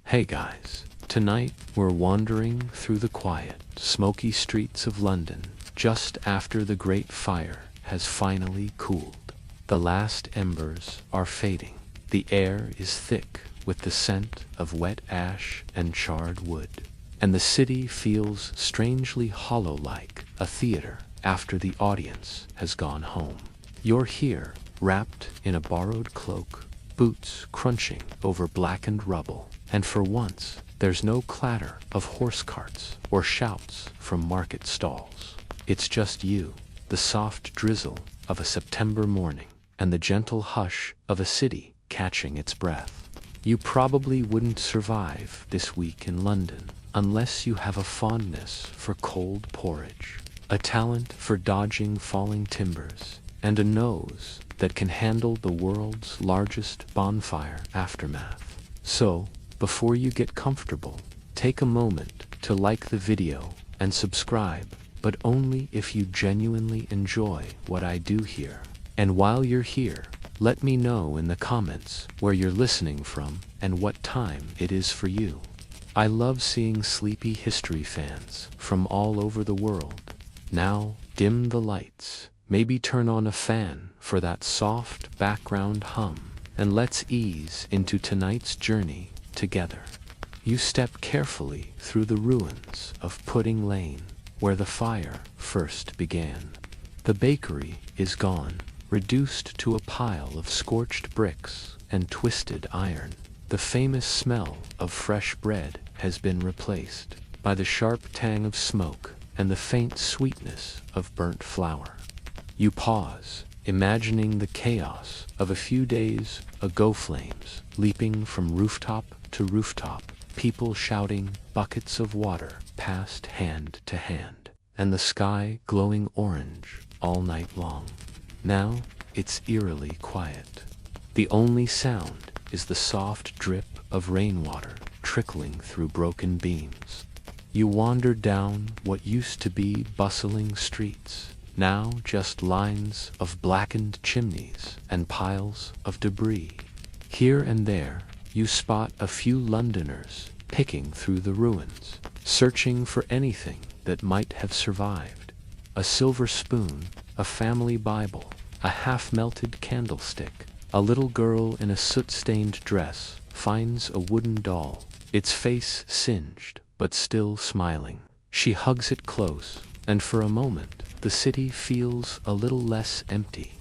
Hey guys, tonight we're wandering through the quiet, smoky streets of London just after the Great Fire has finally cooled. The last embers are fading. The air is thick with the scent of wet ash and charred wood, and the city feels strangely hollow like a theater after the audience has gone home. You're here, wrapped in a borrowed cloak, boots crunching over blackened rubble, and for once there's no clatter of horse carts or shouts from market stalls. It's just you, the soft drizzle of a September morning, and the gentle hush of a city catching its breath. You probably wouldn't survive this week in London unless you have a fondness for cold porridge, a talent for dodging falling timbers, and a nose that can handle the world's largest bonfire aftermath. So, before you get comfortable, take a moment to like the video and subscribe, but only if you genuinely enjoy what I do here. And while you're here, let me know in the comments where you're listening from and what time it is for you. I love seeing sleepy history fans from all over the world. Now, dim the lights, maybe turn on a fan for that soft background hum, and let's ease into tonight's journey together. You step carefully through the ruins of Pudding Lane, where the fire first began. The bakery is gone, reduced to a pile of scorched bricks and twisted iron. The famous smell of fresh bread has been replaced by the sharp tang of smoke and the faint sweetness of burnt flour. You pause, imagining the chaos of a few days ago, flames leaping from rooftop to rooftop, people shouting, buckets of water passed hand to hand, and the sky glowing orange all night long. Now, it's eerily quiet. The only sound is the soft drip of rainwater trickling through broken beams. You wander down what used to be bustling streets, now just lines of blackened chimneys and piles of debris. Here and there, you spot a few Londoners picking through the ruins, searching for anything that might have survived. A silver spoon, a family Bible, a half-melted candlestick. A little girl in a soot-stained dress finds a wooden doll, its face singed but still smiling. She hugs it close, and for a moment, the city feels a little less empty.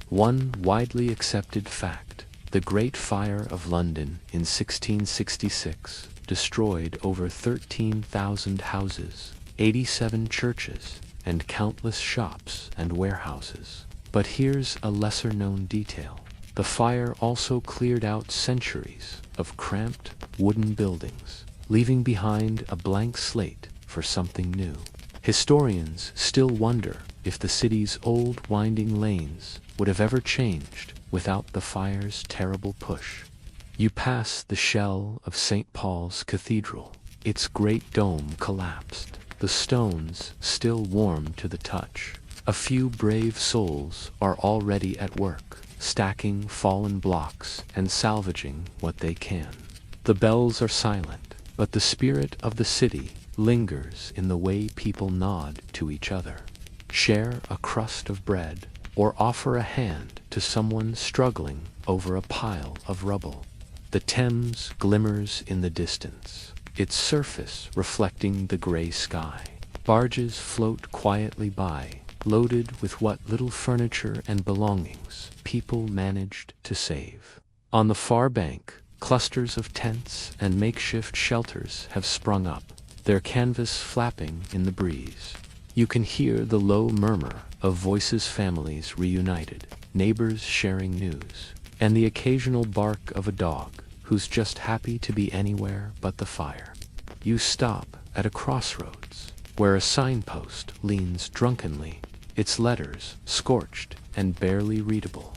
One widely accepted fact: the Great Fire of London in 1666 destroyed over 13,000 houses, 87 churches, and countless shops and warehouses. But here's a lesser-known detail. The fire also cleared out centuries of cramped wooden buildings, leaving behind a blank slate for something new. Historians still wonder if the city's old winding lanes would have ever changed without the fire's terrible push. You pass the shell of St. Paul's Cathedral. Its great dome collapsed, the stones still warm to the touch. A few brave souls are already at work, stacking fallen blocks and salvaging what they can. The bells are silent, but the spirit of the city lingers in the way people nod to each other, share a crust of bread, or offer a hand to someone struggling over a pile of rubble. The Thames glimmers in the distance, its surface reflecting the gray sky. Barges float quietly by, loaded with what little furniture and belongings people managed to save. On the far bank, clusters of tents and makeshift shelters have sprung up, their canvas flapping in the breeze. You can hear the low murmur of voices, families reunited, neighbors sharing news, and the occasional bark of a dog who's just happy to be anywhere but the fire. You stop at a crossroads, where a signpost leans drunkenly, its letters scorched and barely readable.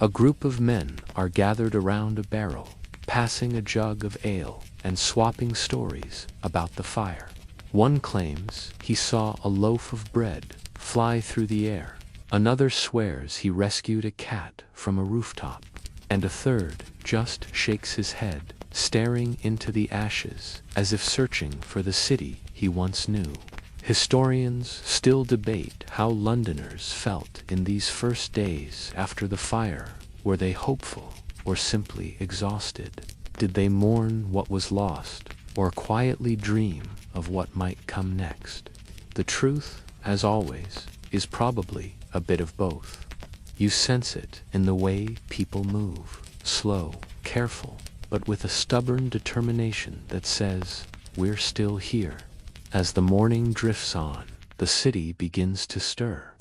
A group of men are gathered around a barrel, passing a jug of ale and swapping stories about the fire. One claims he saw a loaf of bread fly through the air. Another swears he rescued a cat from a rooftop. and a third just shakes his head, staring into the ashes, as if searching for the city he once knew. Historians still debate how Londoners felt in these first days after the fire. Were they hopeful, or simply exhausted? Did they mourn what was lost, or quietly dream of what might come next? The truth, as always, is probably a bit of both. You sense it in the way people move, slow, careful, but with a stubborn determination that says, "We're still here." As the morning drifts on, the city begins to stir.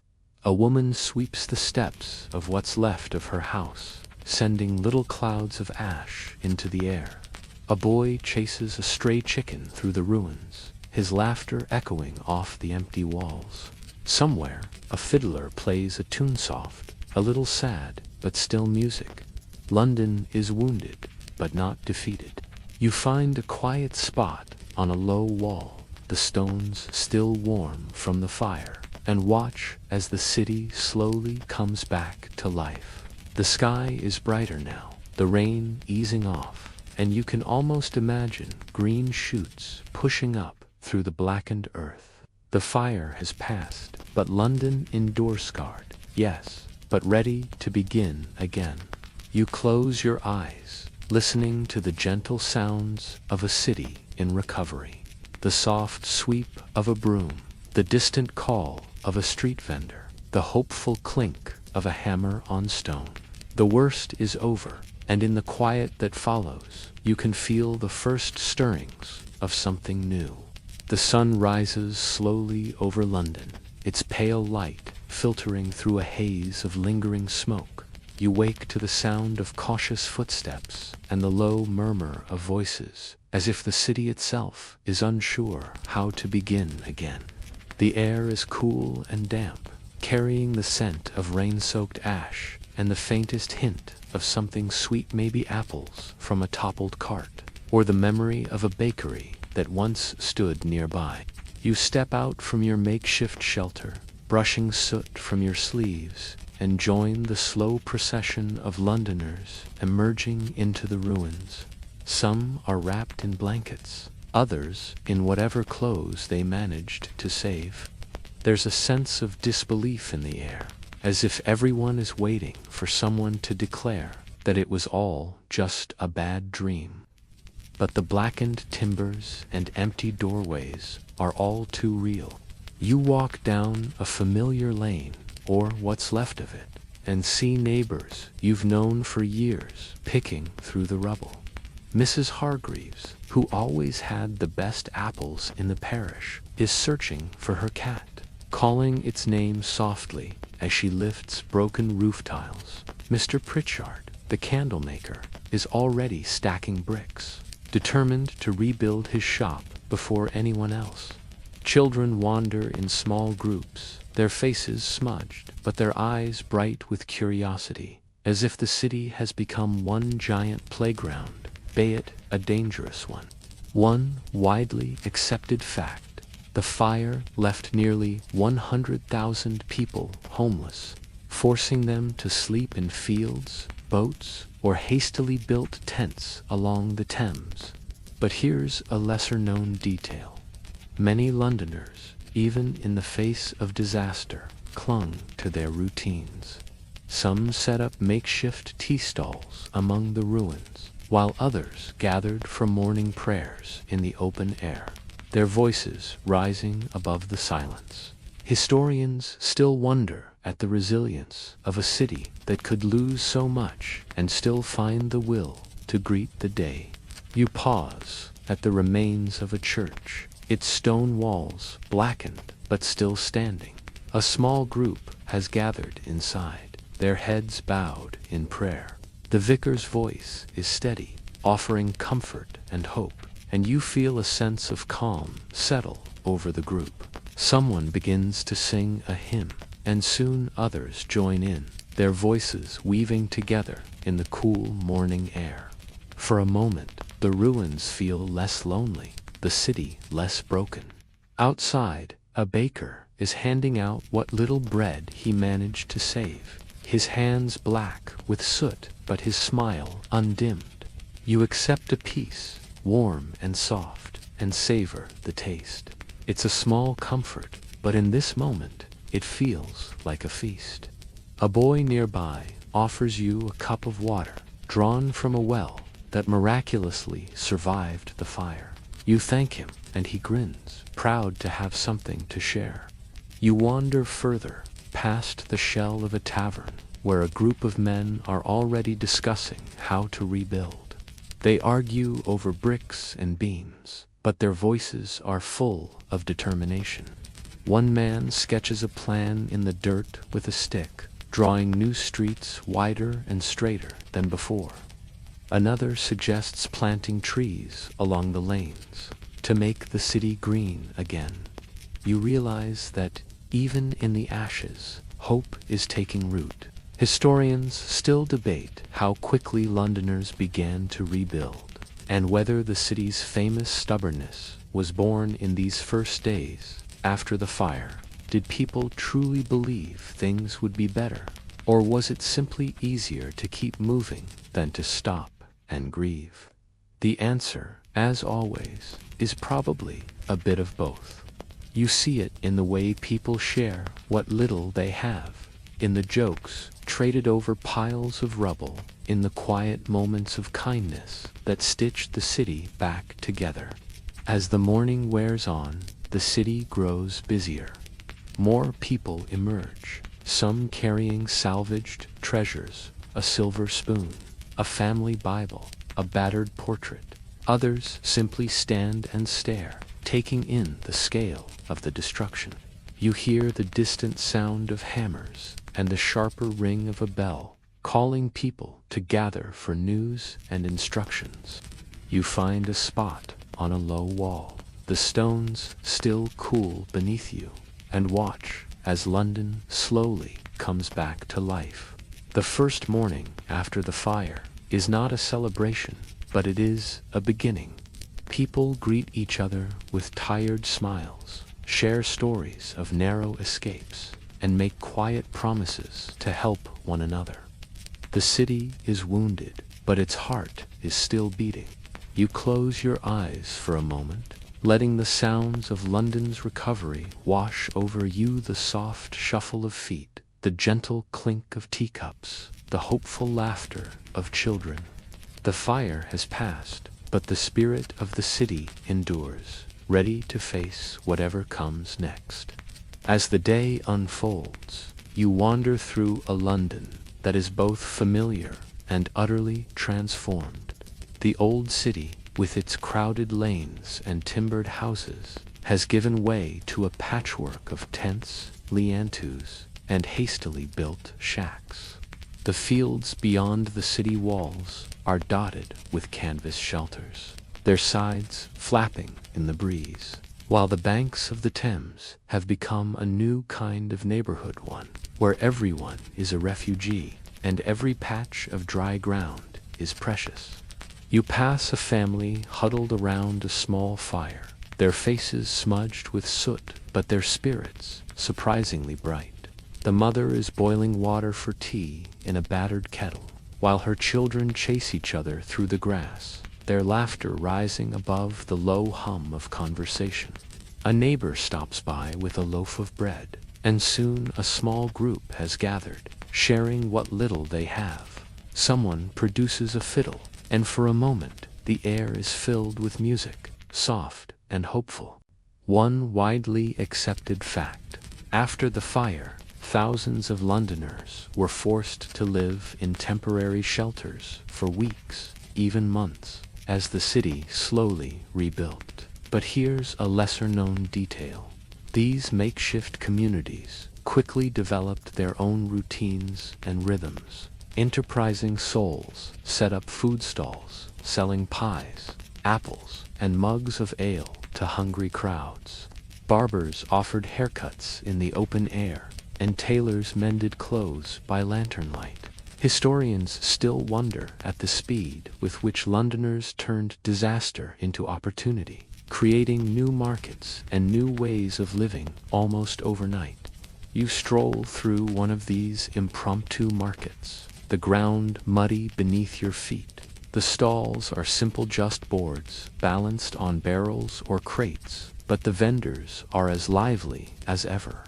A woman sweeps the steps of what's left of her house, sending little clouds of ash into the air. A boy chases a stray chicken through the ruins, his laughter echoing off the empty walls. Somewhere, a fiddler plays a tune soft, a little sad, but still music. London is wounded, but not defeated. You find a quiet spot on a low wall, the stones still warm from the fire, and watch as the city slowly comes back to life. The sky is brighter now, the rain easing off, and you can almost imagine green shoots pushing up through the blackened earth. The fire has passed, but London endures scarred, yes, but ready to begin again. You close your eyes, listening to the gentle sounds of a city in recovery. The soft sweep of a broom, the distant call of a street vendor, the hopeful clink of a hammer on stone. The worst is over, and in the quiet that follows, you can feel the first stirrings of something new. The sun rises slowly over London, its pale light filtering through a haze of lingering smoke. You wake to the sound of cautious footsteps and the low murmur of voices, as if the city itself is unsure how to begin again. The air is cool and damp, carrying the scent of rain-soaked ash and the faintest hint of something sweet, maybe apples from a toppled cart, or the memory of a bakery that once stood nearby. You step out from your makeshift shelter, brushing soot from your sleeves, and join the slow procession of Londoners emerging into the ruins. Some are wrapped in blankets, others in whatever clothes they managed to save. There's a sense of disbelief in the air, as if everyone is waiting for someone to declare that it was all just a bad dream. But the blackened timbers and empty doorways are all too real. You walk down a familiar lane, or what's left of it, and see neighbors you've known for years picking through the rubble. Mrs. Hargreaves, who always had the best apples in the parish, is searching for her cat, calling its name softly as she lifts broken roof tiles. Mr. Pritchard, the candlemaker, is already stacking bricks, determined to rebuild his shop before anyone else. Children wander in small groups, their faces smudged, but their eyes bright with curiosity, as if the city has become one giant playground, be it a dangerous one. One widely accepted fact: the fire left nearly 100,000 people homeless, forcing them to sleep in fields, boats, or hastily built tents along the Thames. But here's a lesser-known detail. Many Londoners, even in the face of disaster, clung to their routines. Some set up makeshift tea stalls among the ruins, while others gathered for morning prayers in the open air, their voices rising above the silence. Historians still wonder at the resilience of a city that could lose so much and still find the will to greet the day. You pause at the remains of a church, its stone walls blackened but still standing. A small group has gathered inside, their heads bowed in prayer. The vicar's voice is steady, offering comfort and hope, and you feel a sense of calm settle over the group. Someone begins to sing a hymn, and soon others join in, their voices weaving together in the cool morning air. For a moment, the ruins feel less lonely, the city less broken. Outside, a baker is handing out what little bread he managed to save, his hands black with soot but his smile undimmed. You accept a piece, warm and soft, and savor the taste. It's a small comfort, but in this moment, it feels like a feast. A boy nearby offers you a cup of water, drawn from a well that miraculously survived the fire. You thank him, and he grins, proud to have something to share. You wander further, past the shell of a tavern, where a group of men are already discussing how to rebuild. They argue over bricks and beams, but their voices are full of determination. One man sketches a plan in the dirt with a stick, drawing new streets wider and straighter than before. Another suggests planting trees along the lanes to make the city green again. You realize that even in the ashes, hope is taking root. Historians still debate how quickly Londoners began to rebuild, and whether the city's famous stubbornness was born in these first days after the fire. Did people truly believe things would be better, or was it simply easier to keep moving than to stop and grieve? The answer, as always, is probably a bit of both. You see it in the way people share what little they have, in the jokes traded over piles of rubble, in the quiet moments of kindness that stitch the city back together. As the morning wears on, the city grows busier. More people emerge, some carrying salvaged treasures, a silver spoon, a family Bible, a battered portrait. Others simply stand and stare, taking in the scale of the destruction. You hear the distant sound of hammers and the sharper ring of a bell, calling people to gather for news and instructions. You find a spot on a low wall, the stones still cool beneath you, and watch as London slowly comes back to life. The first morning after the fire is not a celebration, but it is a beginning. People greet each other with tired smiles, share stories of narrow escapes, and make quiet promises to help one another. The city is wounded, but its heart is still beating. You close your eyes for a moment, letting the sounds of London's recovery wash over you, the soft shuffle of feet, the gentle clink of teacups, the hopeful laughter of children. The fire has passed, but the spirit of the city endures, ready to face whatever comes next. As the day unfolds, you wander through a London that is both familiar and utterly transformed. The old city, with its crowded lanes and timbered houses, has given way to a patchwork of tents, lean-tos, and hastily built shacks. The fields beyond the city walls are dotted with canvas shelters, their sides flapping in the breeze, while the banks of the Thames have become a new kind of neighborhood, one where everyone is a refugee and every patch of dry ground is precious. You pass a family huddled around a small fire, their faces smudged with soot, but their spirits surprisingly bright. The mother is boiling water for tea in a battered kettle, while her children chase each other through the grass, their laughter rising above the low hum of conversation. A neighbor stops by with a loaf of bread, and soon a small group has gathered, sharing what little they have. Someone produces a fiddle, and for a moment the air is filled with music, soft and hopeful. One widely accepted fact: after the fire, thousands of Londoners were forced to live in temporary shelters for weeks, even months, as the city slowly rebuilt. But here's a lesser-known detail. These makeshift communities quickly developed their own routines and rhythms. Enterprising souls set up food stalls, selling pies, apples, and mugs of ale to hungry crowds. Barbers offered haircuts in the open air, and tailors mended clothes by lantern light. Historians still wonder at the speed with which Londoners turned disaster into opportunity, creating new markets and new ways of living almost overnight. You stroll through one of these impromptu markets, the ground muddy beneath your feet. The stalls are simple just boards, balanced on barrels or crates, but the vendors are as lively as ever.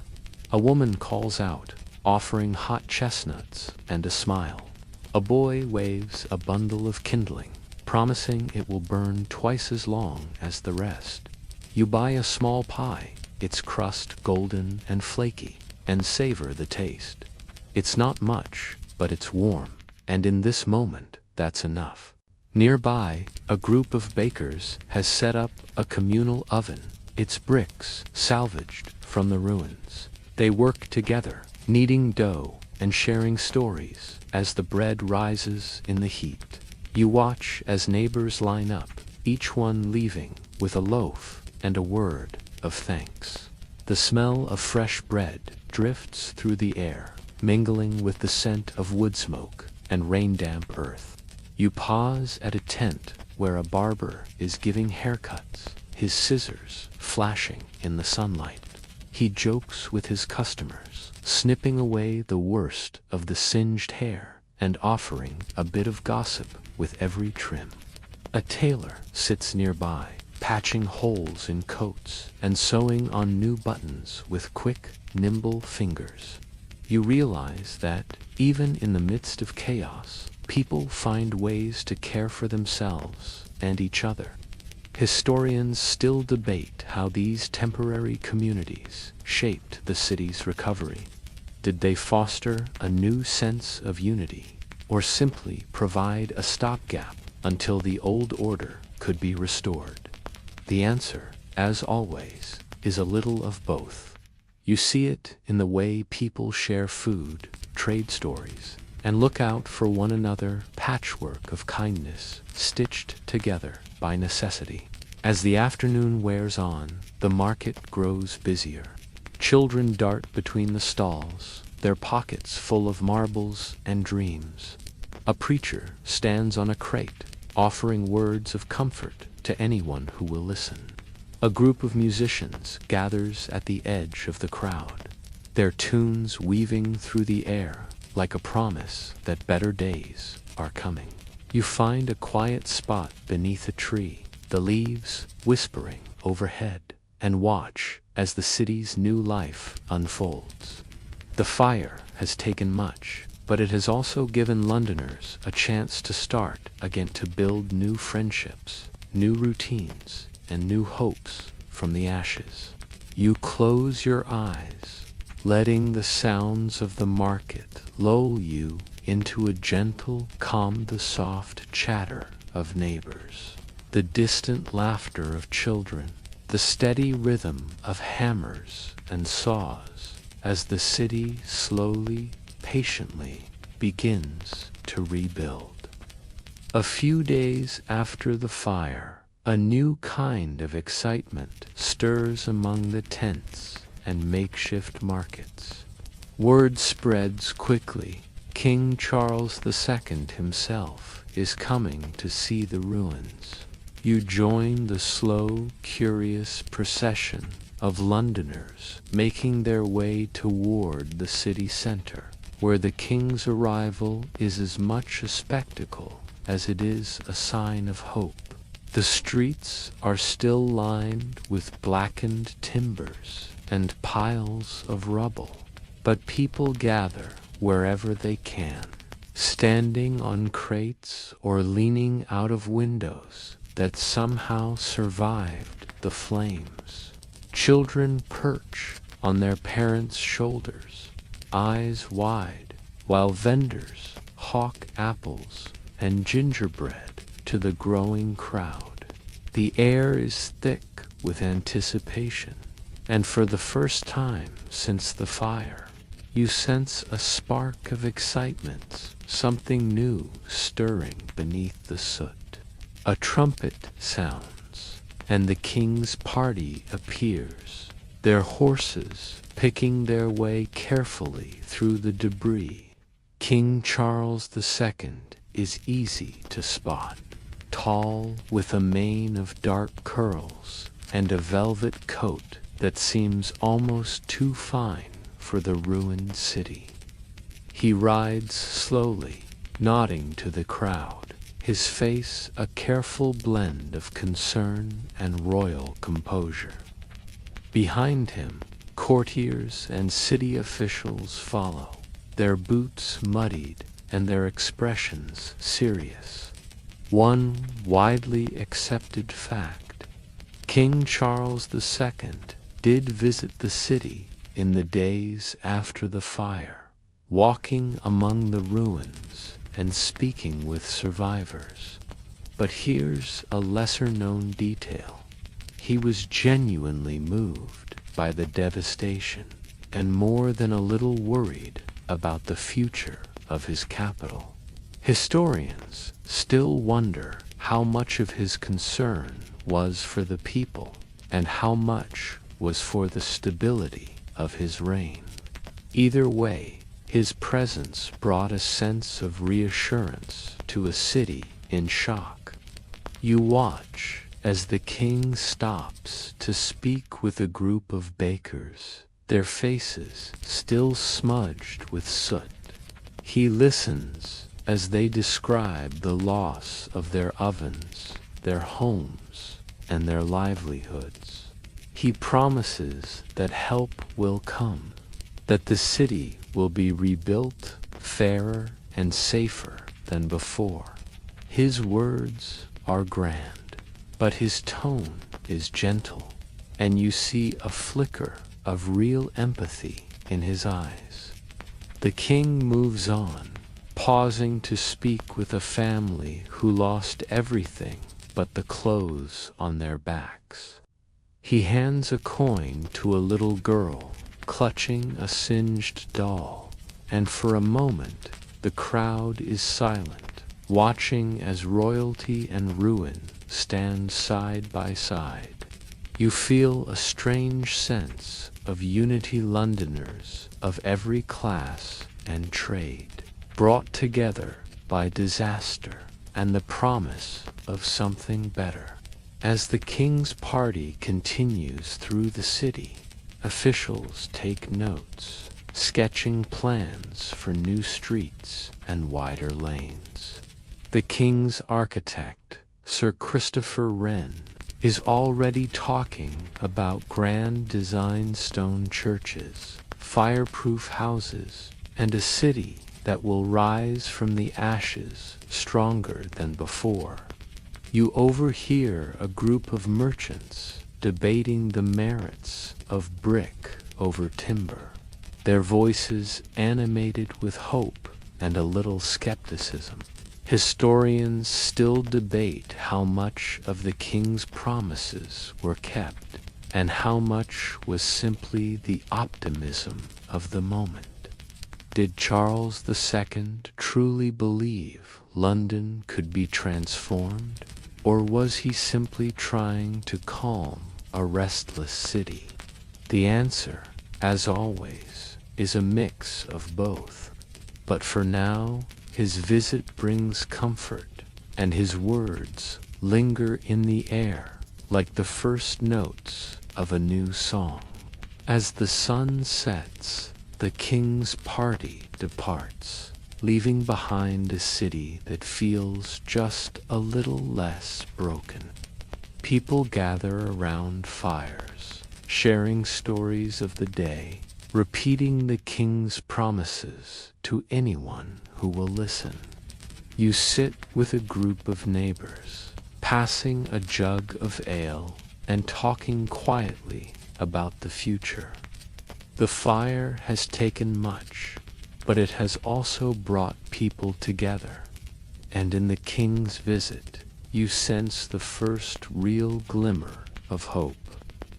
A woman calls out, offering hot chestnuts and a smile. A boy waves a bundle of kindling, promising it will burn twice as long as the rest. You buy a small pie, its crust golden and flaky, and savor the taste. It's not much, but it's warm, and in this moment, that's enough. Nearby, a group of bakers has set up a communal oven, its bricks salvaged from the ruins. They work together, kneading dough and sharing stories as the bread rises in the heat. You watch as neighbors line up, each one leaving with a loaf and a word of thanks. The smell of fresh bread drifts through the air, mingling with the scent of wood smoke and rain-damp earth. You pause at a tent where a barber is giving haircuts, his scissors flashing in the sunlight. He jokes with his customers, snipping away the worst of the singed hair and offering a bit of gossip with every trim. A tailor sits nearby, patching holes in coats and sewing on new buttons with quick, nimble fingers. You realize that, even in the midst of chaos, people find ways to care for themselves and each other. Historians still debate how these temporary communities shaped the city's recovery. Did they foster a new sense of unity, or simply provide a stopgap until the old order could be restored? The answer, as always, is a little of both. You see it in the way people share food, trade stories, and look out for one another, patchwork of kindness stitched together by necessity. As the afternoon wears on, the market grows busier. Children dart between the stalls, their pockets full of marbles and dreams. A preacher stands on a crate, offering words of comfort to anyone who will listen. A group of musicians gathers at the edge of the crowd, their tunes weaving through the air like a promise that better days are coming. You find a quiet spot beneath a tree, the leaves whispering overhead, and watch as the city's new life unfolds. The fire has taken much, but it has also given Londoners a chance to start again, to build new friendships, new routines, and new hopes from the ashes. You close your eyes, letting the sounds of the market lull you into a gentle calm, the soft chatter of neighbors, the distant laughter of children, the steady rhythm of hammers and saws as the city slowly, patiently begins to rebuild. A few days after the fire, a new kind of excitement stirs among the tents and makeshift markets. Word spreads quickly. King Charles II himself is coming to see the ruins. You join the slow, curious procession of Londoners making their way toward the city center, where the king's arrival is as much a spectacle as it is a sign of hope. The streets are still lined with blackened timbers and piles of rubble, but people gather wherever they can, standing on crates or leaning out of windows that somehow survived the flames. Children perch on their parents' shoulders, eyes wide, while vendors hawk apples and gingerbread to the growing crowd. The air is thick with anticipation, and for the first time since the fire, you sense a spark of excitement, something new stirring beneath the soot. A trumpet sounds, and the king's party appears, their horses picking their way carefully through the debris. King Charles II is easy to spot, tall with a mane of dark curls and a velvet coat that seems almost too fine for the ruined city. He rides slowly, nodding to the crowd, his face a careful blend of concern and royal composure. Behind him, courtiers and city officials follow, their boots muddied and their expressions serious. One widely accepted fact: King Charles II did visit the city in the days after the fire, walking among the ruins and speaking with survivors. But here's a lesser-known detail. He was genuinely moved by the devastation and more than a little worried about the future of his capital. Historians still wonder how much of his concern was for the people and how much was for the stability of his reign. Either way, his presence brought a sense of reassurance to a city in shock. You watch as the king stops to speak with a group of bakers, their faces still smudged with soot. He listens as they describe the loss of their ovens, their homes, and their livelihoods. He promises that help will come, that the city will be rebuilt fairer and safer than before. His words are grand, but his tone is gentle, and you see a flicker of real empathy in his eyes. The king moves on, pausing to speak with a family who lost everything but the clothes on their backs. He hands a coin to a little girl, clutching a singed doll, and for a moment the crowd is silent, watching as royalty and ruin stand side by side. You feel a strange sense of unity. Londoners of every class and trade, brought together by disaster and the promise of something better. As the king's party continues through the city, officials take notes, sketching plans for new streets and wider lanes. The king's architect, Sir Christopher Wren, is already talking about grand design stone churches, fireproof houses, and a city that will rise from the ashes stronger than before. You overhear a group of merchants debating the merits of brick over timber, their voices animated with hope and a little skepticism. Historians still debate how much of the king's promises were kept and how much was simply the optimism of the moment. Did Charles II truly believe London could be transformed, or was he simply trying to calm a restless city? The answer, as always, is a mix of both. But for now, his visit brings comfort, and his words linger in the air like the first notes of a new song. As the sun sets, the king's party departs, leaving behind a city that feels just a little less broken. People gather around fires, sharing stories of the day, repeating the king's promises to anyone who will listen. You sit with a group of neighbors, passing a jug of ale and talking quietly about the future. The fire has taken much, but it has also brought people together, and in the king's visit, you sense the first real glimmer of hope.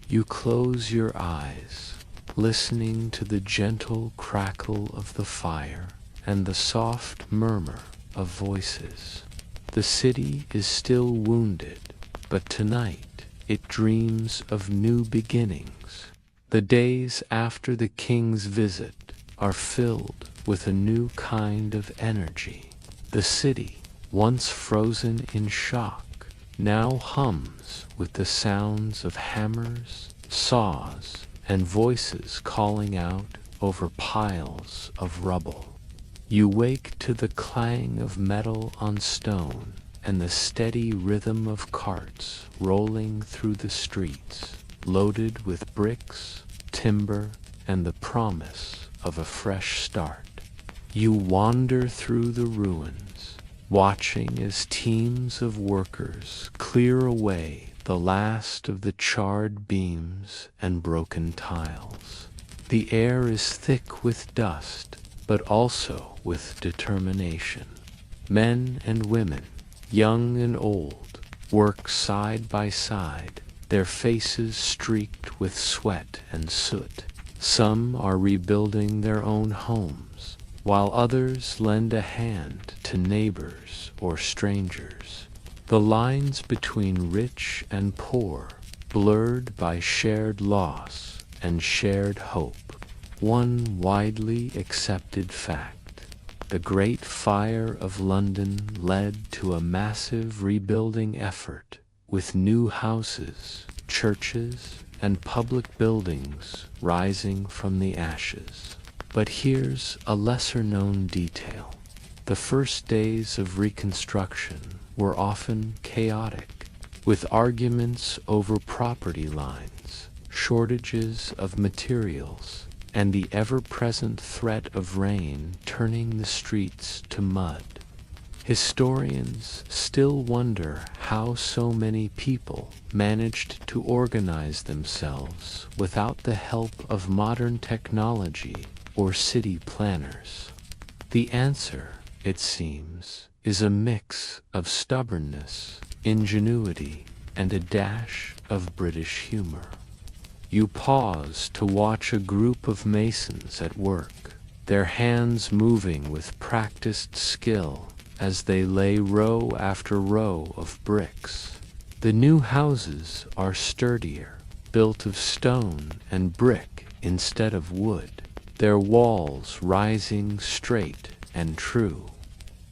You close your eyes, listening to the gentle crackle of the fire and the soft murmur of voices. The city is still wounded, but tonight it dreams of new beginnings. The days after the king's visit are filled with a new kind of energy. The city, once frozen in shock, now hums with the sounds of hammers, saws, and voices calling out over piles of rubble. You wake to the clang of metal on stone and the steady rhythm of carts rolling through the streets, loaded with bricks, timber, and the promise of a fresh start. You wander through the ruins, watching as teams of workers clear away the last of the charred beams and broken tiles. The air is thick with dust, but also with determination. Men and women, young and old, work side by side, their faces streaked with sweat and soot. Some are rebuilding their own homes, while others lend a hand to neighbors or strangers. The lines between rich and poor, blurred by shared loss and shared hope. One widely accepted fact: the Great Fire of London led to a massive rebuilding effort, with new houses, churches, and public buildings rising from the ashes. But here's a lesser-known detail. The first days of reconstruction were often chaotic, with arguments over property lines, shortages of materials, and the ever-present threat of rain turning the streets to mud. Historians still wonder how so many people managed to organize themselves without the help of modern technology or city planners. The answer, it seems, is a mix of stubbornness, ingenuity, and a dash of British humor. You pause to watch a group of masons at work, their hands moving with practiced skill as they lay row after row of bricks. The new houses are sturdier, built of stone and brick instead of wood, their walls rising straight and true.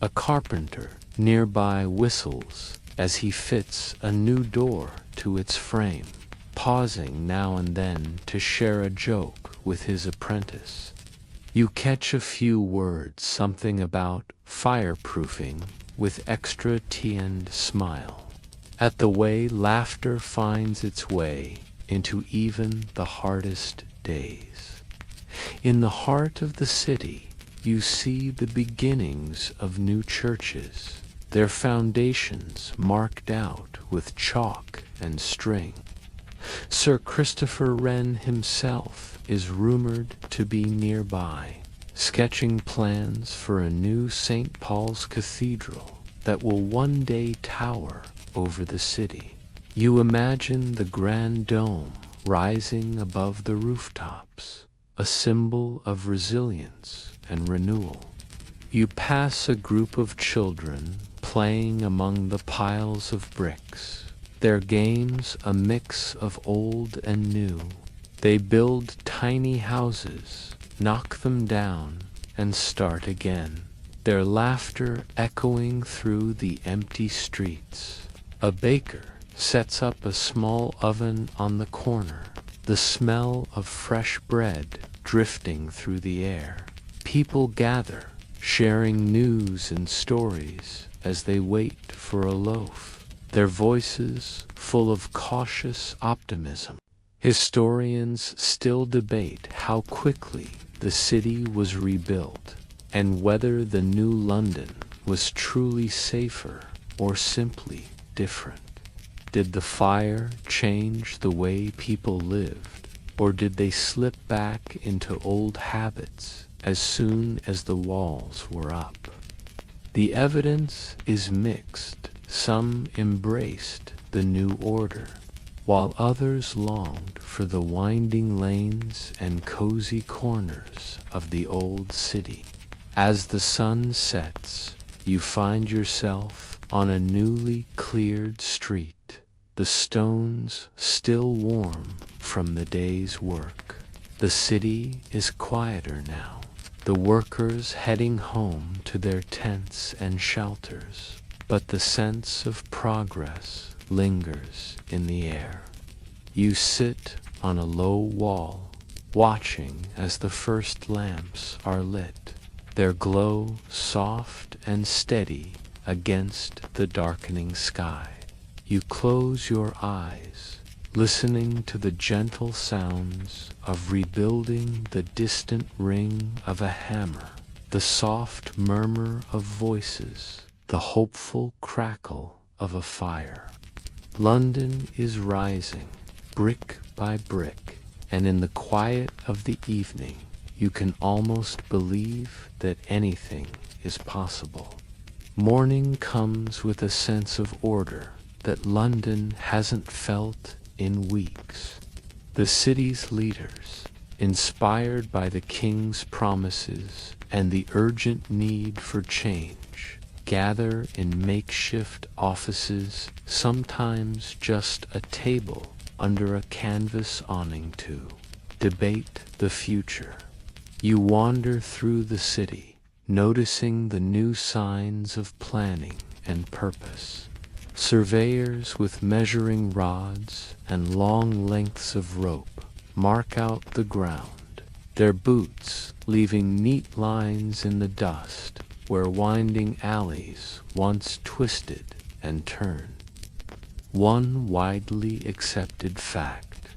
A carpenter nearby whistles as he fits a new door to its frame, pausing now and then to share a joke with his apprentice. You catch a few words, something about fireproofing, with extra tea-and smile, at the way laughter finds its way into even the hardest days. In the heart of the city, you see the beginnings of new churches, their foundations marked out with chalk and string. Sir Christopher Wren himself is rumored to be nearby, sketching plans for a new St. Paul's Cathedral that will one day tower over the city. You imagine the grand dome rising above the rooftops, a symbol of resilience and renewal. You pass a group of children playing among the piles of bricks, their games a mix of old and new. They build tiny houses, knock them down, and start again, their laughter echoing through the empty streets. A baker sets up a small oven on the corner, the smell of fresh bread drifting through the air. People gather, sharing news and stories as they wait for a loaf, their voices full of cautious optimism. Historians still debate how quickly the city was rebuilt, and whether the new London was truly safer or simply different. Did the fire change the way people lived, or did they slip back into old habits as soon as the walls were up? The evidence is mixed. Some embraced the new order, while others longed for the winding lanes and cozy corners of the old city. As the sun sets, you find yourself on a newly cleared street, the stones still warm from the day's work. The city is quieter now, the workers heading home to their tents and shelters, but the sense of progress lingers in the air. You sit on a low wall, watching as the first lamps are lit, their glow soft and steady against the darkening sky. You close your eyes, listening to the gentle sounds of rebuilding, the distant ring of a hammer, the soft murmur of voices, the hopeful crackle of a fire. London is rising, brick by brick, and in the quiet of the evening, you can almost believe that anything is possible. Morning comes with a sense of order that London hasn't felt in weeks. The city's leaders, inspired by the King's promises and the urgent need for change, gather in makeshift offices, sometimes just a table under a canvas awning to debate the future. You wander through the city, noticing the new signs of planning and purpose. Surveyors with measuring rods and long lengths of rope mark out the ground, their boots leaving neat lines in the dust where winding alleys once twisted and turned. One widely accepted fact: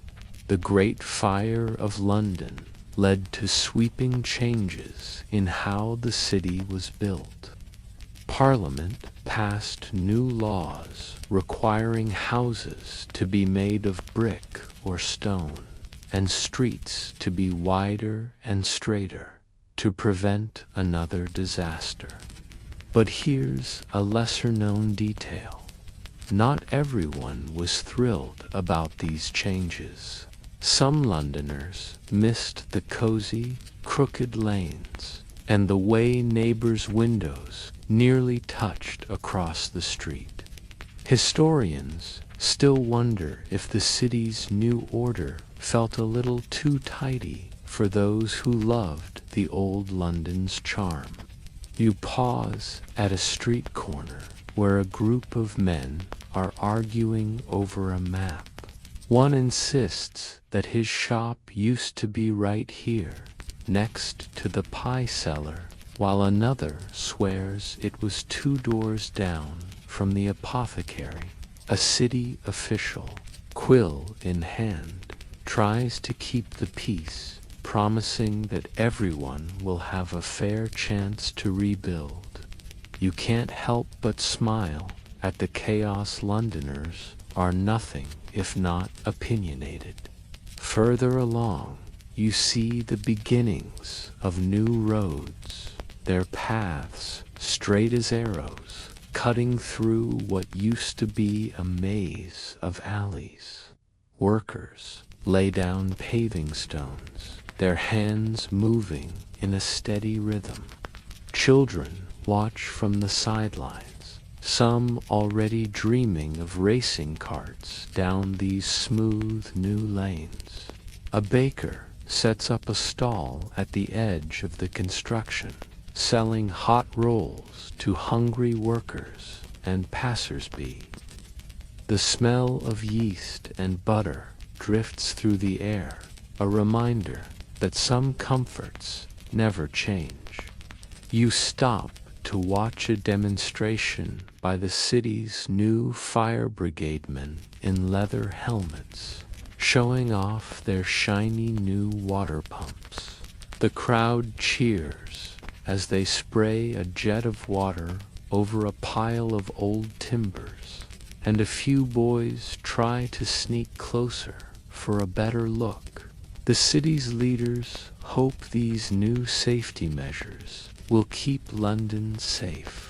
the Great Fire of London led to sweeping changes in how the city was built. Parliament passed new laws requiring houses to be made of brick or stone, and streets to be wider and straighter to prevent another disaster. But here's a lesser-known detail. Not everyone was thrilled about these changes. Some Londoners missed the cozy, crooked lanes and the way neighbors' windows nearly touched across the street. Historians still wonder if the city's new order felt a little too tidy for those who loved the old London's charm. You pause at a street corner where a group of men are arguing over a map. One insists that his shop used to be right here, next to the pie cellar, while another swears it was 2 doors down from the apothecary. A city official, quill in hand, tries to keep the peace, promising that everyone will have a fair chance to rebuild. You can't help but smile at the chaos. Londoners are nothing if not opinionated. Further along, you see the beginnings of new roads, their paths straight as arrows, cutting through what used to be a maze of alleys. Workers lay down paving stones, their hands moving in a steady rhythm. Children watch from the sidelines, some already dreaming of racing carts down these smooth new lanes. A baker sets up a stall at the edge of the construction, selling hot rolls to hungry workers and passers-by. The smell of yeast and butter drifts through the air, a reminder that some comforts never change. You stop to watch a demonstration by the city's new fire brigademen in leather helmets, showing off their shiny new water pumps. The crowd cheers as they spray a jet of water over a pile of old timbers, and a few boys try to sneak closer for a better look. The city's leaders hope these new safety measures will keep London safe.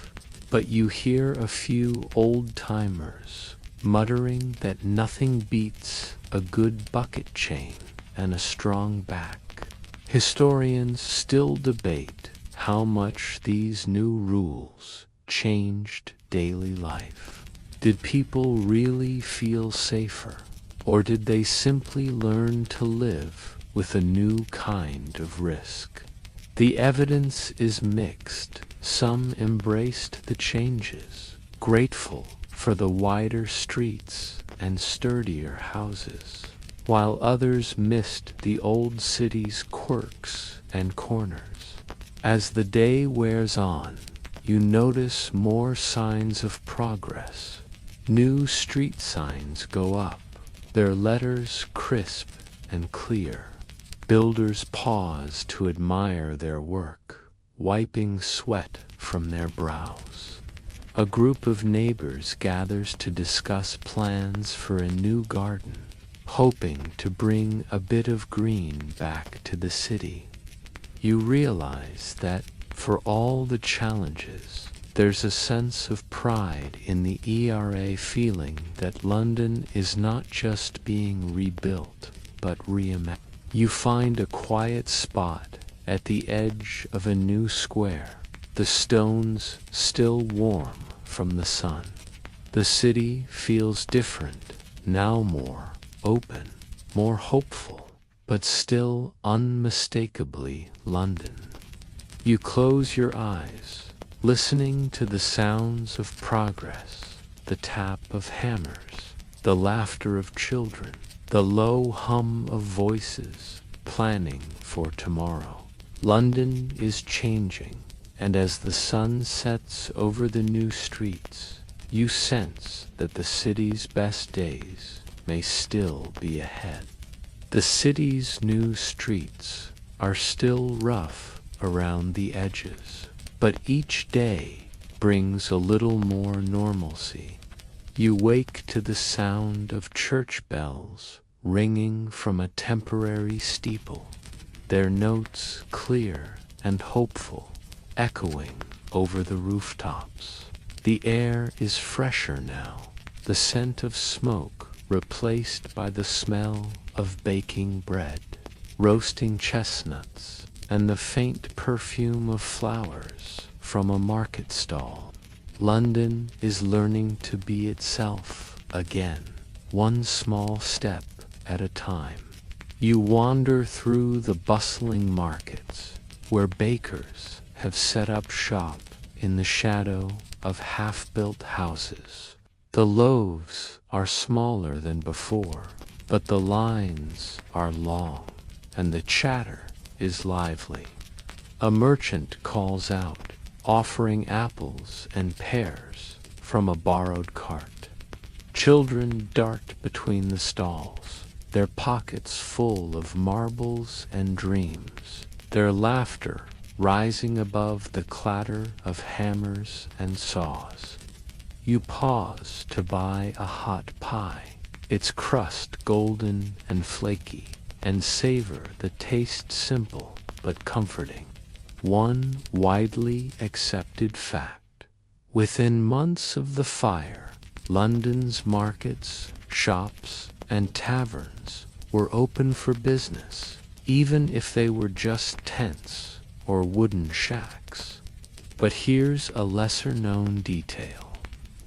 But you hear a few old-timers muttering that nothing beats a good bucket chain and a strong back. Historians still debate how much these new rules changed daily life. Did people really feel safer, or did they simply learn to live with a new kind of risk? The evidence is mixed. Some embraced the changes, grateful for the wider streets and sturdier houses, while others missed the old city's quirks and corners. As the day wears on, you notice more signs of progress. New street signs go up, their letters crisp and clear. Builders pause to admire their work, wiping sweat from their brows. A group of neighbors gathers to discuss plans for a new garden, hoping to bring a bit of green back to the city. You realize that, for all the challenges, there's a sense of pride in the era feeling that London is not just being rebuilt, but reimagined. You find a quiet spot at the edge of a new square, the stones still warm from the sun. The city feels different, now more open, more hopeful, but still unmistakably London. You close your eyes, listening to the sounds of progress, the tap of hammers, the laughter of children, the low hum of voices planning for tomorrow. London is changing, and as the sun sets over the new streets, you sense that the city's best days may still be ahead. The city's new streets are still rough around the edges, but each day brings a little more normalcy. You wake to the sound of church bells ringing from a temporary steeple, their notes clear and hopeful, echoing over the rooftops. The air is fresher now, the scent of smoke replaced by the smell of baking bread, roasting chestnuts, and the faint perfume of flowers from a market stall. London is learning to be itself again, one small step at a time. You wander through the bustling markets, where bakers have set up shop in the shadow of half-built houses. The loaves are smaller than before, but the lines are long, and the chatter is lively. A merchant calls out, offering apples and pears from a borrowed cart. Children dart between the stalls, their pockets full of marbles and dreams, their laughter rising above the clatter of hammers and saws. You pause to buy a hot pie, its crust golden and flaky, and savor the taste simple but comforting. One widely accepted fact: within months of the fire, London's markets, shops, and taverns were open for business, even if they were just tents or wooden shacks. But here's a lesser-known detail.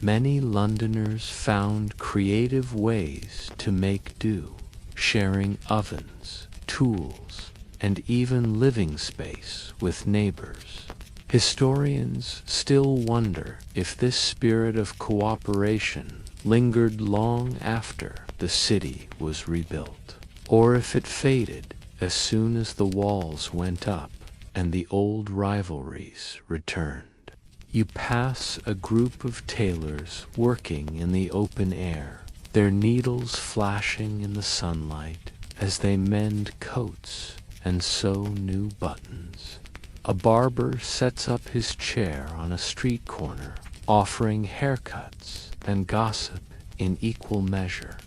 Many Londoners found creative ways to make do, sharing ovens, tools, and even living space with neighbors. Historians still wonder if this spirit of cooperation lingered long after the city was rebuilt, or if it faded as soon as the walls went up and the old rivalries returned. You pass a group of tailors working in the open air, their needles flashing in the sunlight as they mend coats and sew new buttons. A barber sets up his chair on a street corner, offering haircuts and gossip in equal measure.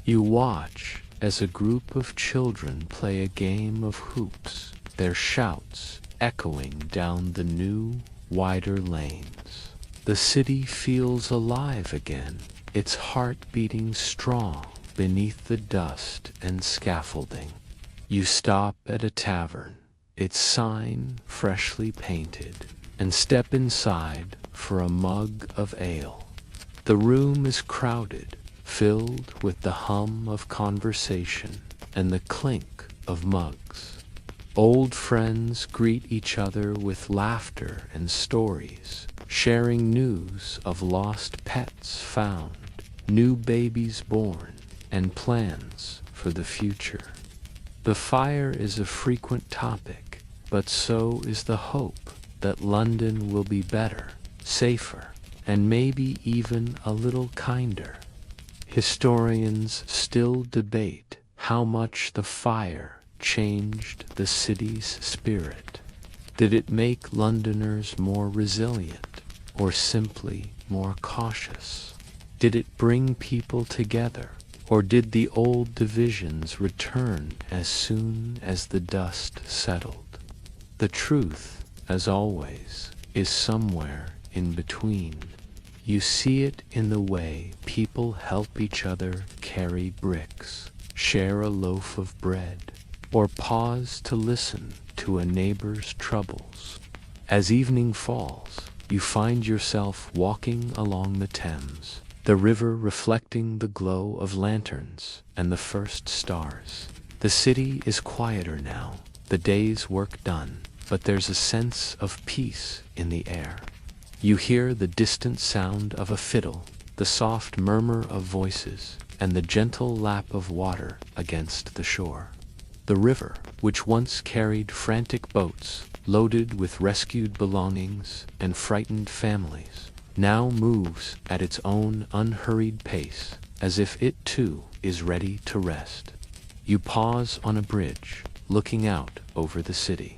You watch as a group of children play a game of hoops, their shouts echoing down the new, wider lanes. The city feels alive again, its heart beating strong beneath the dust and scaffolding. You stop at a tavern, its sign freshly painted, and step inside for a mug of ale. The room is crowded, filled with the hum of conversation and the clink of mugs. Old friends greet each other with laughter and stories, sharing news of lost pets found, new babies born, and plans for the future. The fire is a frequent topic, but so is the hope that London will be better, safer, and maybe even a little kinder. Historians still debate how much the fire changed the city's spirit. Did it make Londoners more resilient, or simply more cautious? Did it bring people together, or did the old divisions return as soon as the dust settled? The truth, as always, is somewhere in between. You see it in the way people help each other carry bricks, share a loaf of bread, or pause to listen to a neighbor's troubles. As evening falls, you find yourself walking along the Thames, the river reflecting the glow of lanterns and the first stars. The city is quieter now, the day's work done, but there's a sense of peace in the air. You hear the distant sound of a fiddle, the soft murmur of voices, and the gentle lap of water against the shore. The river, which once carried frantic boats loaded with rescued belongings and frightened families, now moves at its own unhurried pace, as if it too is ready to rest. You pause on a bridge, looking out over the city.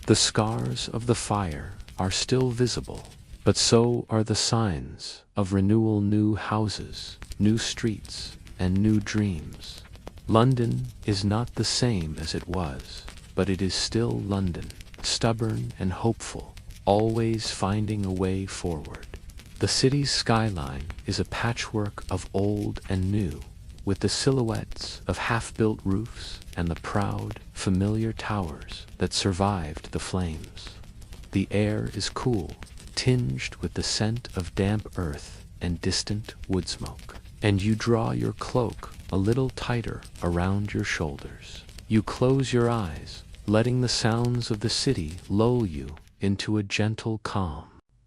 The scars of the fire are still visible, but so are the signs of renewal: new houses, new streets, and new dreams. London is not the same as it was, but it is still London, stubborn and hopeful, always finding a way forward. The city's skyline is a patchwork of old and new, with the silhouettes of half-built roofs and the proud, familiar towers that survived the flames. The air is cool, tinged with the scent of damp earth and distant wood smoke, and you draw your cloak a little tighter around your shoulders. You close your eyes, letting the sounds of the city lull you into a gentle calm.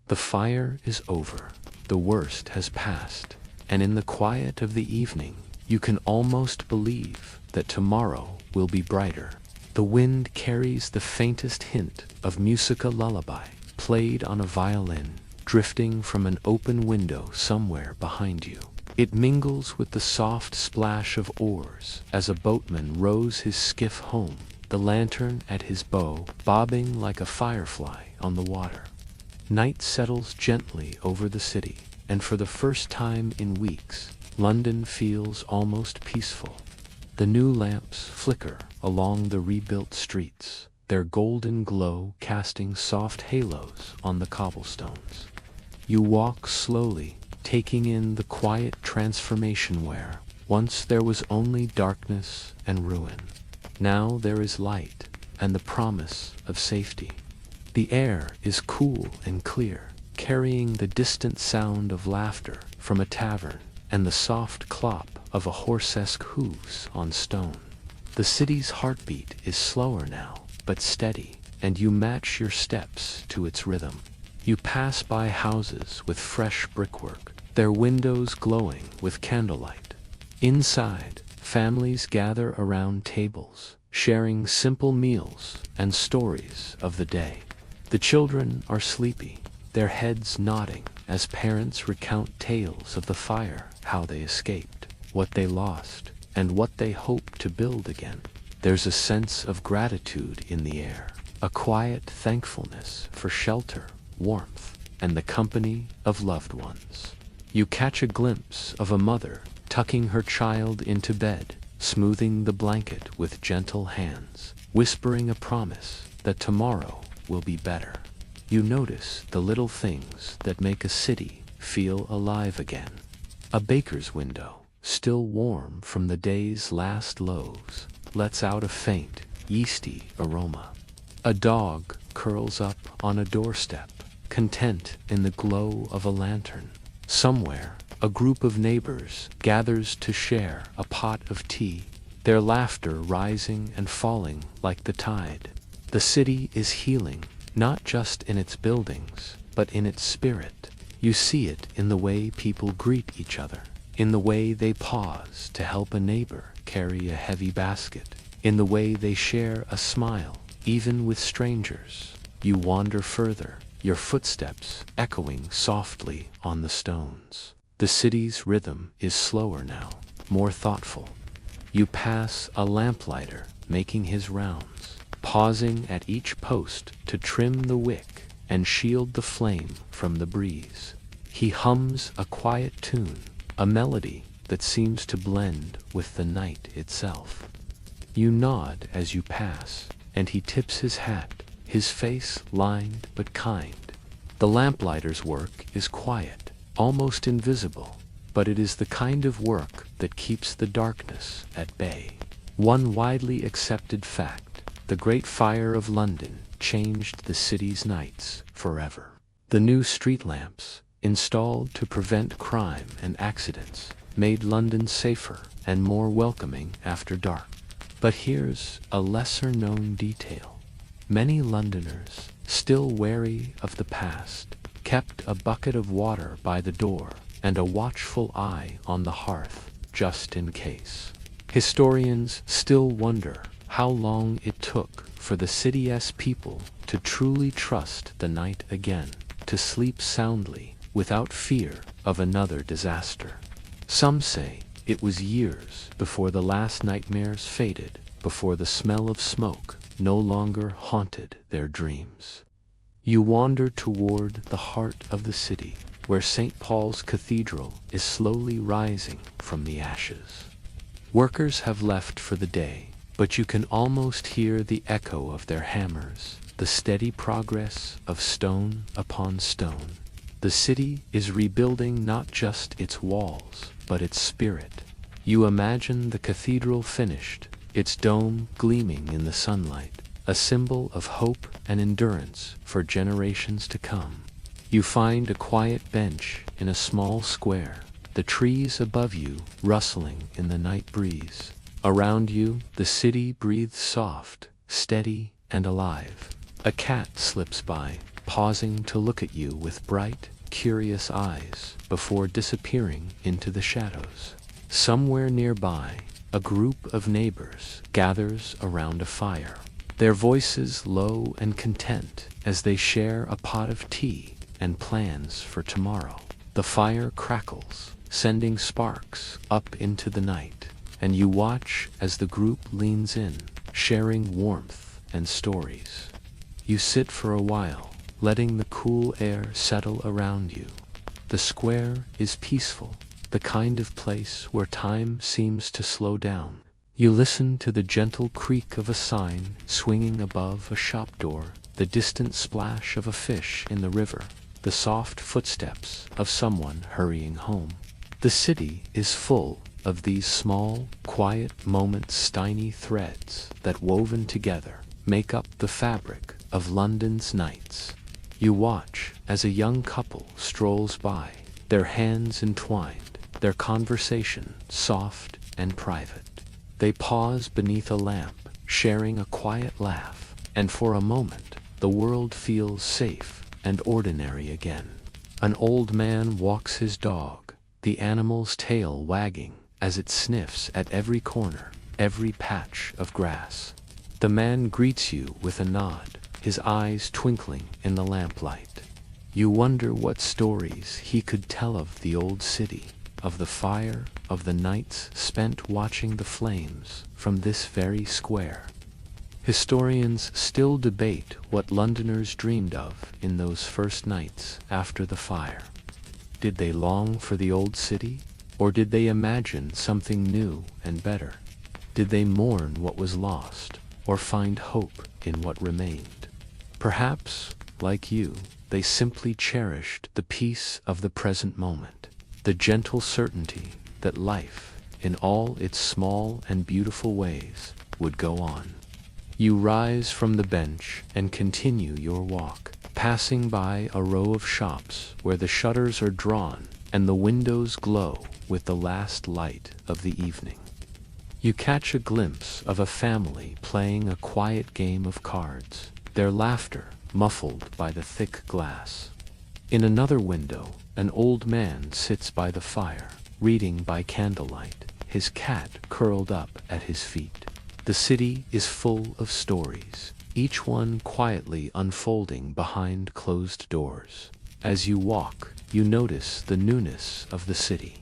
The fire is over, the worst has passed, and in the quiet of the evening, you can almost believe that tomorrow will be brighter. The wind carries the faintest hint of musica lullaby, played on a violin, drifting from an open window somewhere behind you. It mingles with the soft splash of oars as a boatman rows his skiff home, the lantern at his bow bobbing like a firefly on the water. Night settles gently over the city, and for the first time in weeks, London feels almost peaceful. The new lamps flicker along the rebuilt streets, their golden glow casting soft halos on the cobblestones. You walk slowly, taking in the quiet transformation where once there was only darkness and ruin. Now there is light and the promise of safety. The air is cool and clear, carrying the distant sound of laughter from a tavern and the soft clop of a horse's hooves on stone. The city's heartbeat is slower now, but steady, and you match your steps to its rhythm. You pass by houses with fresh brickwork, their windows glowing with candlelight. Inside, families gather around tables, sharing simple meals and stories of the day. The children are sleepy, their heads nodding as parents recount tales of the fire, how they escaped, what they lost, and what they hope to build again. There's a sense of gratitude in the air, a quiet thankfulness for shelter, warmth, and the company of loved ones. You catch a glimpse of a mother tucking her child into bed, smoothing the blanket with gentle hands, whispering a promise that tomorrow will be better. You notice the little things that make a city feel alive again. A baker's window, still warm from the day's last loaves, lets out a faint, yeasty aroma. A dog curls up on a doorstep, content in the glow of a lantern. Somewhere, a group of neighbors gathers to share a pot of tea, their laughter rising and falling like the tide. The city is healing, not just in its buildings, but in its spirit. You see it in the way people greet each other, in the way they pause to help a neighbor carry a heavy basket, in the way they share a smile even with strangers. You wander further, your footsteps echoing softly on the stones. The city's rhythm is slower now, more thoughtful. You pass a lamplighter making his rounds, pausing at each post to trim the wick and shield the flame from the breeze. He hums a quiet tune, a melody that seems to blend with the night itself. You nod as you pass, and he tips his hat, his face lined but kind. The lamplighter's work is quiet, almost invisible, but it is the kind of work that keeps the darkness at bay. One widely accepted fact: the Great Fire of London changed the city's nights forever. The new street lamps, installed to prevent crime and accidents, made London safer and more welcoming after dark. But here's a lesser-known detail. Many Londoners, still wary of the past, kept a bucket of water by the door and a watchful eye on the hearth, just in case. Historians still wonder how long it took for the city's people to truly trust the night again, to sleep soundly without fear of another disaster. Some say it was years before the last nightmares faded, before the smell of smoke no longer haunted their dreams. You wander toward the heart of the city, where St. Paul's Cathedral is slowly rising from the ashes. Workers have left for the day, but you can almost hear the echo of their hammers, the steady progress of stone upon stone. The city is rebuilding not just its walls, but its spirit. You imagine the cathedral finished, its dome gleaming in the sunlight, a symbol of hope and endurance for generations to come. You find a quiet bench in a small square, the trees above you rustling in the night breeze. Around you, the city breathes soft, steady, and alive. A cat slips by, pausing to look at you with bright, curious eyes before disappearing into the shadows. Somewhere nearby, a group of neighbors gathers around a fire, their voices low and content as they share a pot of tea and plans for tomorrow. The fire crackles, sending sparks up into the night, and you watch as the group leans in, sharing warmth and stories. You sit for a while, letting the cool air settle around you. The square is peaceful, the kind of place where time seems to slow down. You listen to the gentle creak of a sign swinging above a shop door, the distant splash of a fish in the river, the soft footsteps of someone hurrying home. The city is full of these small, quiet moments, tiny threads that, woven together, make up the fabric of London's nights. You watch as a young couple strolls by, their hands entwined, their conversation soft and private. They pause beneath a lamp, sharing a quiet laugh, and for a moment, the world feels safe and ordinary again. An old man walks his dog, the animal's tail wagging as it sniffs at every corner, every patch of grass. The man greets you with a nod, his eyes twinkling in the lamplight. You wonder what stories he could tell of the old city, of the fire, of the nights spent watching the flames from this very square. Historians still debate what Londoners dreamed of in those first nights after the fire. Did they long for the old city, or did they imagine something new and better? Did they mourn what was lost, or find hope in what remained? Perhaps, like you, they simply cherished the peace of the present moment, the gentle certainty that life, in all its small and beautiful ways, would go on. You rise from the bench and continue your walk, passing by a row of shops where the shutters are drawn and the windows glow with the last light of the evening. You catch a glimpse of a family playing a quiet game of cards, their laughter muffled by the thick glass. In another window, an old man sits by the fire, reading by candlelight, his cat curled up at his feet. The city is full of stories, each one quietly unfolding behind closed doors. As you walk, you notice the newness of the city.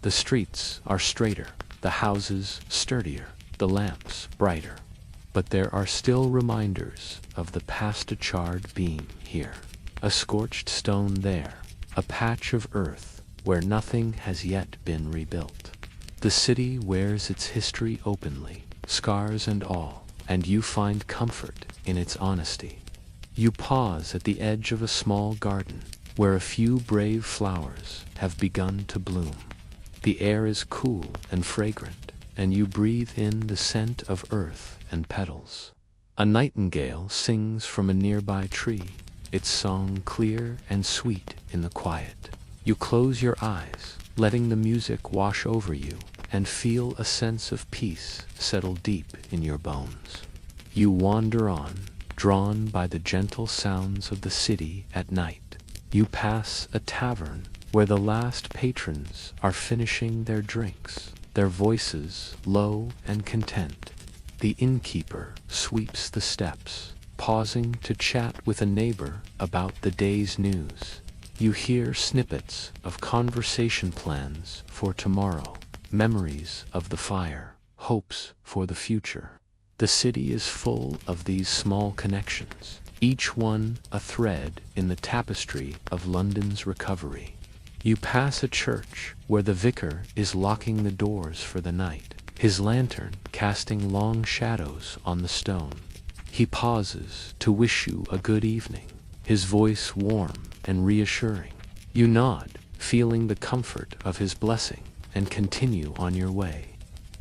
The streets are straighter, the houses sturdier, the lamps brighter. But there are still reminders of the past, a charred beam here, a scorched stone there, a patch of earth where nothing has yet been rebuilt. The city wears its history openly, scars and all, and you find comfort in its honesty. You pause at the edge of a small garden, where a few brave flowers have begun to bloom. The air is cool and fragrant, and you breathe in the scent of earth and petals. A nightingale sings from a nearby tree, its song clear and sweet in the quiet. You close your eyes, letting the music wash over you, and feel a sense of peace settle deep in your bones. You wander on, drawn by the gentle sounds of the city at night. You pass a tavern where the last patrons are finishing their drinks, their voices low and content. The innkeeper sweeps the steps, pausing to chat with a neighbor about the day's news. You hear snippets of conversation plans for tomorrow, memories of the fire, hopes for the future. The city is full of these small connections, each one a thread in the tapestry of London's recovery. You pass a church where the vicar is locking the doors for the night, his lantern casting long shadows on the stone. He pauses to wish you a good evening, his voice warm and reassuring. You nod, feeling the comfort of his blessing, and continue on your way.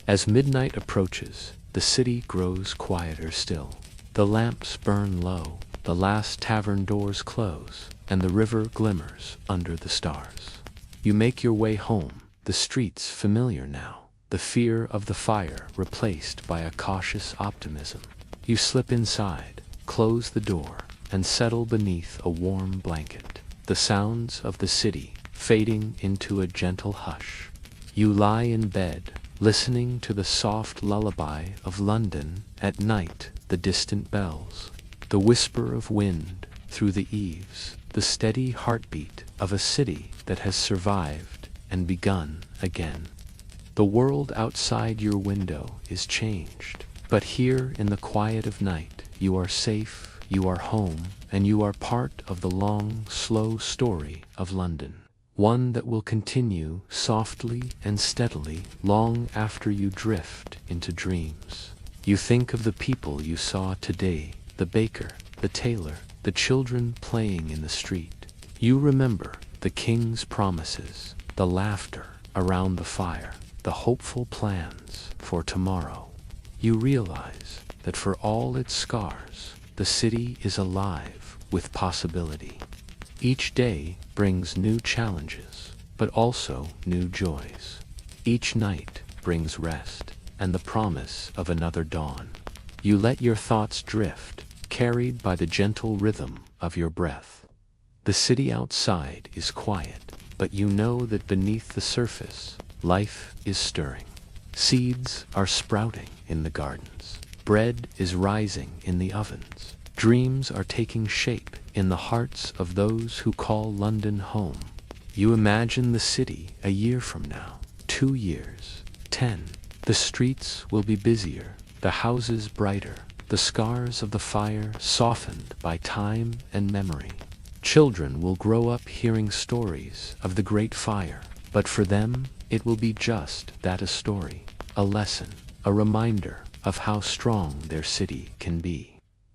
As midnight approaches, the city grows quieter still. The lamps burn low, the last tavern doors close, and the river glimmers under the stars. You make your way home, the streets familiar now, the fear of the fire replaced by a cautious optimism. You slip inside, close the door, and settle beneath a warm blanket, the sounds of the city fading into a gentle hush. You lie in bed, listening to the soft lullaby of London at night, the distant bells, the whisper of wind through the eaves, the steady heartbeat of a city that has survived and begun again. The world outside your window is changed, but here in the quiet of night, you are safe, you are home, and you are part of the long, slow story of London. One that will continue softly and steadily long after you drift into dreams. You think of the people you saw today, the baker, the tailor, the children playing in the street. You remember the king's promises, the laughter around the fire, the hopeful plans for tomorrow. You realize that for all its scars, the city is alive with possibility. Each day brings new challenges, but also new joys. Each night brings rest and the promise of another dawn. You let your thoughts drift, carried by the gentle rhythm of your breath. The city outside is quiet, but you know that beneath the surface, life is stirring. Seeds are sprouting in the gardens. Bread is rising in the ovens. Dreams are taking shape in the hearts of those who call London home. You imagine the city a year from now, 2 years, 10. The streets will be busier, the houses brighter, the scars of the fire softened by time and memory. Children will grow up hearing stories of the Great Fire, but for them, it will be just that, a story, a lesson, a reminder of how strong their city can be.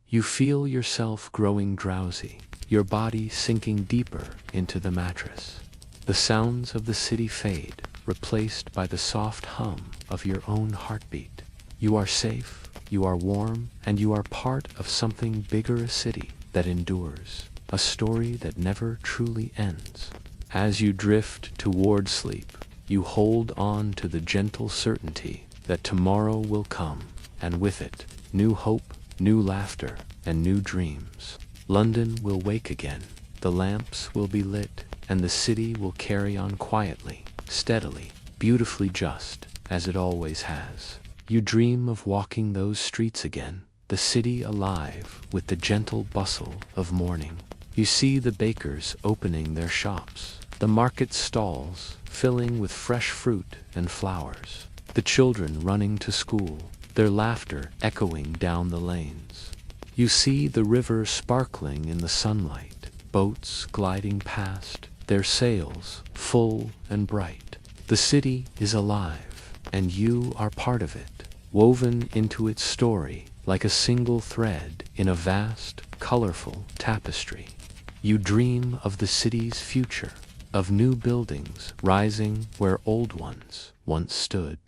You feel yourself growing drowsy, your body sinking deeper into the mattress. The sounds of the city fade, replaced by the soft hum of your own heartbeat. You are safe, you are warm, and you are part of something bigger, a city that endures, a story that never truly ends. As you drift toward sleep, you hold on to the gentle certainty that tomorrow will come, and with it, new hope, new laughter, and new dreams. London will wake again, the lamps will be lit, and the city will carry on quietly, steadily, beautifully, just as it always has. You dream of walking those streets again, the city alive with the gentle bustle of morning. You see the bakers opening their shops, the market stalls filling with fresh fruit and flowers, the children running to school, their laughter echoing down the lanes. You see the river sparkling in the sunlight, boats gliding past, their sails full and bright. The city is alive, and you are part of it, woven into its story like a single thread in a vast, colorful tapestry. You dream of the city's future, of new buildings rising where old ones once stood,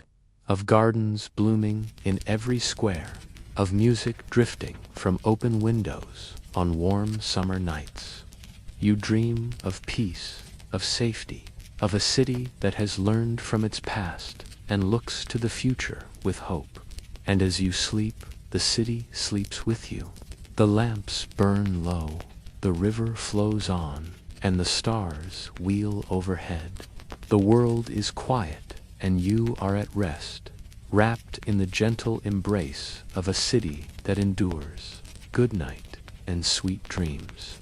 of gardens blooming in every square, of music drifting from open windows on warm summer nights. You dream of peace, of safety, of a city that has learned from its past and looks to the future with hope. And as you sleep, the city sleeps with you. The lamps burn low, the river flows on, and the stars wheel overhead. The world is quiet, and you are at rest, wrapped in the gentle embrace of a city that endures. Good night and sweet dreams.